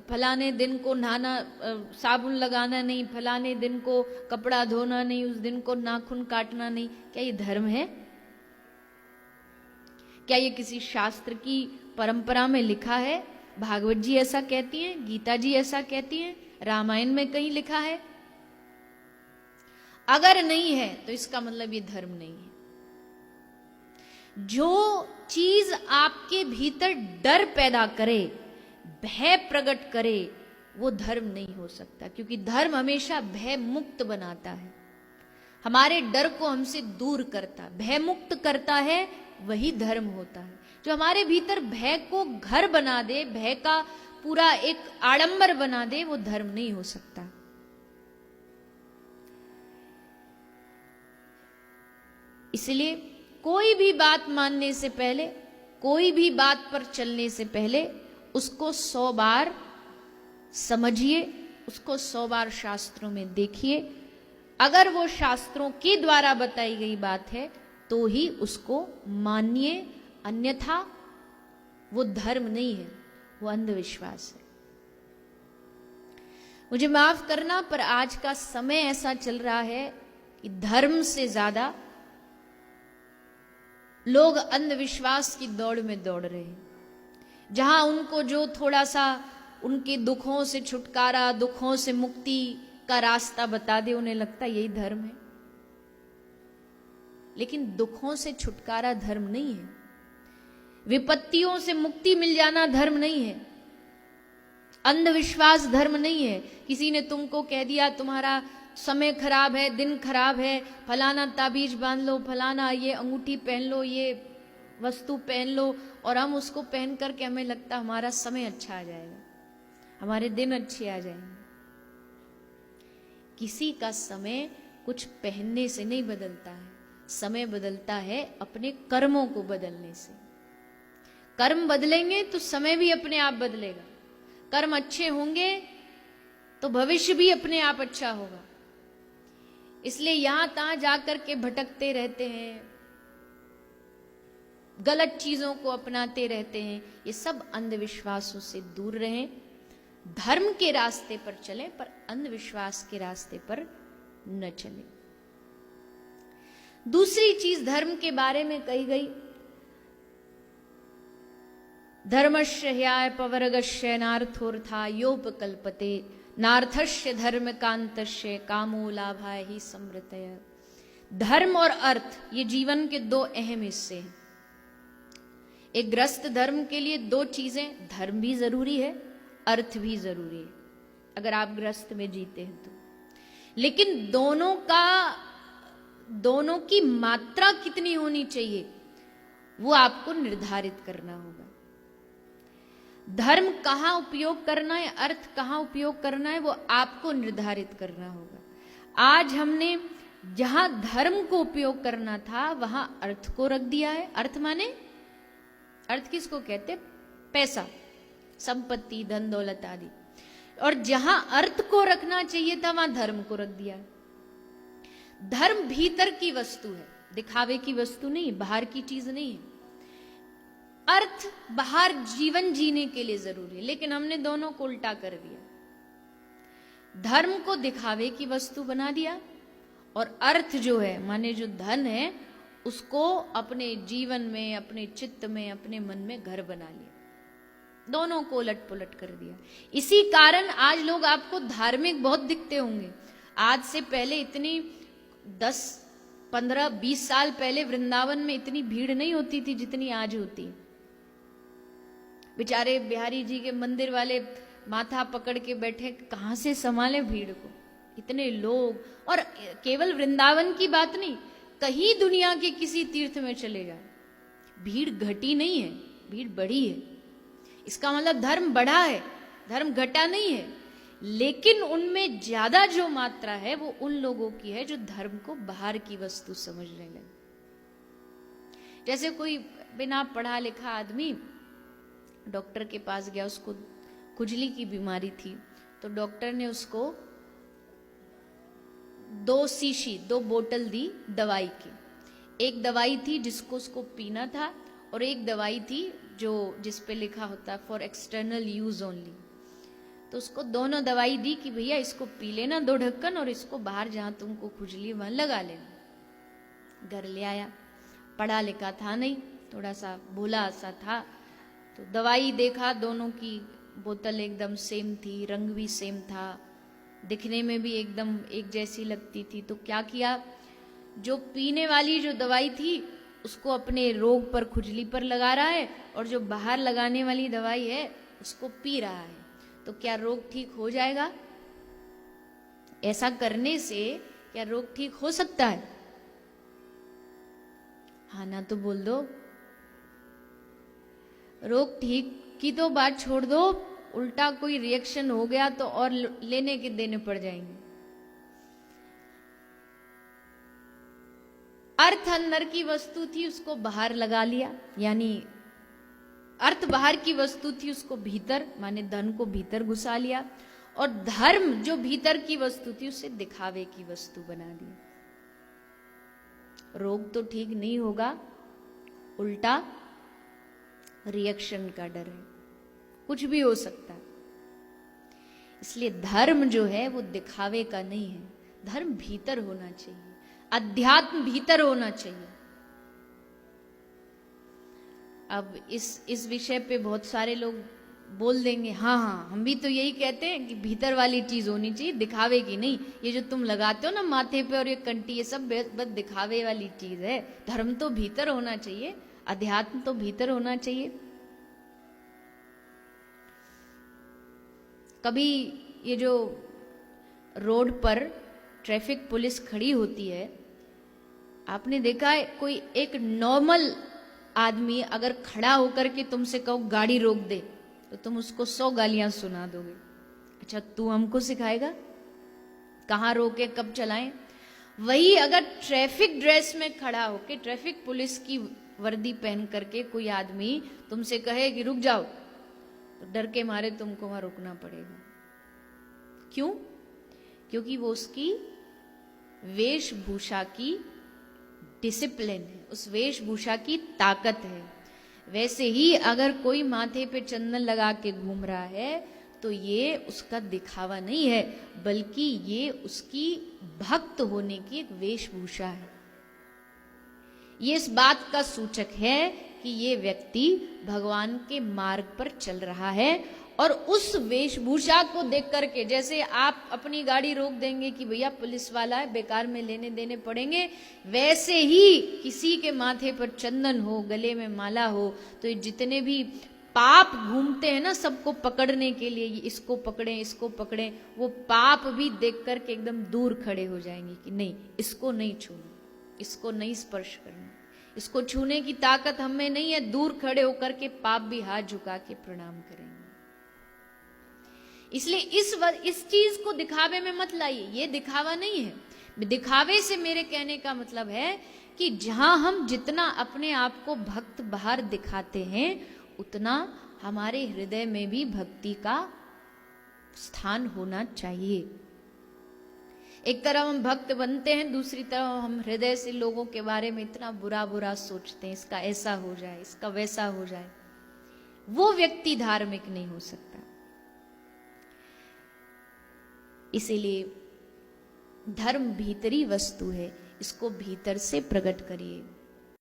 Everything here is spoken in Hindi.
फलाने दिन को नहाना, साबुन लगाना नहीं, फलाने दिन को कपड़ा धोना नहीं, उस दिन को नाखून काटना नहीं, क्या ये धर्म है? क्या ये किसी शास्त्र की परंपरा में लिखा है? भागवत जी ऐसा कहती हैं, गीता जी ऐसा कहती हैं, रामायण में कहीं लिखा है? अगर नहीं है तो इसका मतलब ये धर्म नहीं है। जो चीज आपके भीतर डर पैदा करे, भय प्रकट करे, वो धर्म नहीं हो सकता, क्योंकि धर्म हमेशा भय मुक्त बनाता है, हमारे डर को हमसे दूर करता, भय मुक्त करता है, वही धर्म होता है। जो हमारे भीतर भय को घर बना दे, भय का पूरा एक आडंबर बना दे, वो धर्म नहीं हो सकता। इसलिए कोई भी बात मानने से पहले, कोई भी बात पर चलने से पहले उसको 100 बार समझिए, उसको 100 बार शास्त्रों में देखिए। अगर वो शास्त्रों के द्वारा बताई गई बात है तो ही उसको मानिए, अन्यथा वो धर्म नहीं है, वो अंधविश्वास है। मुझे माफ करना, पर आज का समय ऐसा चल रहा है कि धर्म से ज्यादा लोग अंधविश्वास की दौड़ में दौड़ रहे हैं। जहां उनको जो थोड़ा सा उनके दुखों से छुटकारा, दुखों से मुक्ति का रास्ता बता दे, उन्हें लगता है यही धर्म है। लेकिन दुखों से छुटकारा धर्म नहीं है, विपत्तियों से मुक्ति मिल जाना धर्म नहीं है, अंधविश्वास धर्म नहीं है। किसी ने तुमको कह दिया तुम्हारा समय खराब है, दिन खराब है, फलाना ताबीज बांध लो, फलाना ये अंगूठी पहन लो, ये वस्तु पहन लो, और हम उसको पहन करके हमें लगता हमारा समय अच्छा आ जाएगा, हमारे दिन अच्छे आ जाएंगे। किसी का समय कुछ पहनने से नहीं बदलता है, समय बदलता है अपने कर्मों को बदलने से। कर्म बदलेंगे तो समय भी अपने आप बदलेगा, कर्म अच्छे होंगे तो भविष्य भी अपने आप अच्छा होगा। इसलिए यहां तहां जाकर के भटकते रहते हैं, गलत चीजों को अपनाते रहते हैं, ये सब अंधविश्वासों से दूर रहें, धर्म के रास्ते पर चलें, पर अंधविश्वास के रास्ते पर न चलें। दूसरी चीज धर्म के बारे में कही गई, धर्मस्य ह्याय पवर्गस्य नार्थोर्था योपकल्पते नार्थस्य धर्म कांतस्य कामो लाभाय ही समृतय। धर्म और अर्थ ये जीवन के दो अहम हिस्से हैं। एक ग्रस्त धर्म के लिए दो चीजें, धर्म भी जरूरी है, अर्थ भी जरूरी है, अगर आप ग्रस्त में जीते हैं तो। लेकिन दोनों की मात्रा कितनी होनी चाहिए वो आपको निर्धारित करना होगा। धर्म कहां उपयोग करना है, अर्थ कहां उपयोग करना है, वो आपको निर्धारित करना होगा। आज हमने जहां धर्म को उपयोग करना था वहां अर्थ को रख दिया है। अर्थ माने, अर्थ किसको कहते? पैसा, संपत्ति, धन दौलत आदि। और जहां अर्थ को रखना चाहिए था वहां धर्म को रख दिया है। धर्म भीतर की वस्तु है, दिखावे की वस्तु नहीं, बाहर की चीज नहीं है। अर्थ बाहर जीवन जीने के लिए जरूरी है, लेकिन हमने दोनों को उल्टा कर दिया। धर्म को दिखावे की वस्तु बना दिया और अर्थ जो है माने जो धन है उसको अपने जीवन में, अपने चित्त में, अपने मन में घर बना लिया। दोनों को उलट पुलट कर दिया। इसी कारण आज लोग आपको धार्मिक बहुत दिखते होंगे। आज से पहले इतनी 10, 15, 20 साल पहले वृंदावन में इतनी भीड़ नहीं होती थी जितनी आज होती है। बेचारे बिहारी जी के मंदिर वाले माथा पकड़ के बैठे, कहां से संभाले भीड़ को, इतने लोग। और केवल वृंदावन की बात नहीं, कहीं दुनिया के किसी तीर्थ में चले जाए भीड़ घटी नहीं है, भीड़ बढ़ी है। इसका मतलब धर्म बढ़ा है, धर्म घटा नहीं है। लेकिन उनमें ज्यादा जो मात्रा है वो उन लोगों की है जो धर्म को बाहर की वस्तु समझने लगे। जैसे कोई बिना पढ़ा लिखा आदमी डॉक्टर के पास गया, उसको खुजली की बीमारी थी, तो डॉक्टर ने उसको 2 बोतल दी दवाई की। एक दवाई थी जिसको उसको पीना था और एक दवाई थी जो जिस पे लिखा होता फॉर एक्सटर्नल यूज ओनली, तो उसको दोनों दवाई दी कि भैया इसको पी लेना 2 ढक्कन, और इसको बाहर जहां तुमको खुजली वहां लगा लेना। घर ले आया, पढ़ा लिखा था नहीं, थोड़ा सा भोला सा था, तो दवाई देखा, दोनों की बोतल एकदम सेम थी, रंग भी सेम था, दिखने में भी एकदम एक जैसी लगती थी। तो क्या किया, जो पीने वाली जो दवाई थी उसको अपने रोग पर, खुजली पर लगा रहा है, और जो बाहर लगाने वाली दवाई है उसको पी रहा है। तो क्या रोग ठीक हो जाएगा? ऐसा करने से क्या रोग ठीक हो सकता है? हाँ ना तो बोल दो। रोग ठीक की तो बात छोड़ दो, उल्टा कोई रिएक्शन हो गया तो और लेने के देने पड़ जाएंगे। अर्थ अंदर की वस्तु थी, उसको बाहर लगा लिया, यानी अर्थ बाहर की वस्तु थी, उसको भीतर, माने धन को भीतर घुसा लिया, और धर्म जो भीतर की वस्तु थी उसे दिखावे की वस्तु बना दी। रोग तो ठीक नहीं होगा, उल्टा रिएक्शन का डर है, कुछ भी हो सकता है। इसलिए धर्म जो है वो दिखावे का नहीं है, धर्म भीतर होना चाहिए, अध्यात्म भीतर होना चाहिए। अब इस विषय पे बहुत सारे लोग बोल देंगे, हाँ हाँ हम भी तो यही कहते हैं कि भीतर वाली चीज होनी चाहिए, दिखावे की नहीं। ये जो तुम लगाते हो ना माथे पे और ये कंठी, ये सब बस दिखावे वाली चीज है। धर्म तो भीतर होना चाहिए, अध्यात्म तो भीतर होना चाहिए। कभी ये जो रोड पर ट्रैफिक पुलिस खड़ी होती है, आपने देखा है कोई एक नॉर्मल आदमी अगर खड़ा होकर के तुमसे कहो गाड़ी रोक दे, तो तुम उसको 100 गालियां सुना दोगे। अच्छा तू हमको सिखाएगा कहाँ रोके, कब चलाएं? वही अगर ट्रैफिक ड्रेस में खड़ा होके, ट्रैफिक पुलिस की वर्दी पहन करके कोई आदमी तुमसे कहे कि रुक जाओ, तो डर के मारे तुमको वहां रुकना पड़ेगा। क्यों? क्योंकि वो उसकी वेशभूषा की डिसिप्लिन है, उस वेशभूषा की ताकत है। वैसे ही अगर कोई माथे पे चंदन लगा के घूम रहा है तो ये उसका दिखावा नहीं है, बल्कि ये उसकी भक्त होने की एक वेशभूषा है। ये इस बात का सूचक है कि ये व्यक्ति भगवान के मार्ग पर चल रहा है। और उस वेशभूषा को देख करके, जैसे आप अपनी गाड़ी रोक देंगे कि भैया पुलिस वाला है, बेकार में लेने देने पड़ेंगे, वैसे ही किसी के माथे पर चंदन हो, गले में माला हो, तो ये जितने भी पाप घूमते हैं ना सबको पकड़ने के लिए, इसको पकड़ें इसको पकड़ें, वो पाप भी देख करके एकदम दूर खड़े हो जाएंगे कि नहीं, इसको नहीं छूना, इसको नहीं स्पर्श करना, इसको छूने की ताकत हमें नहीं है। दूर खड़े होकर के पाप भी हाथ झुका के प्रणाम करेंगे। इसलिए इस चीज को दिखावे में मत लाइए, ये दिखावा नहीं है। दिखावे से मेरे कहने का मतलब है कि जहां हम जितना अपने आप को भक्त बाहर दिखाते हैं, उतना हमारे हृदय में भी भक्ति का स्थान होना चाहिए। एक तरफ हम भक्त बनते हैं, दूसरी तरफ हम हृदय से लोगों के बारे में इतना बुरा बुरा सोचते हैं, इसका ऐसा हो जाए, इसका वैसा हो जाए। वो व्यक्ति धार्मिक नहीं हो सकता। इसीलिए धर्म भीतरी वस्तु है, इसको भीतर से प्रकट करिए।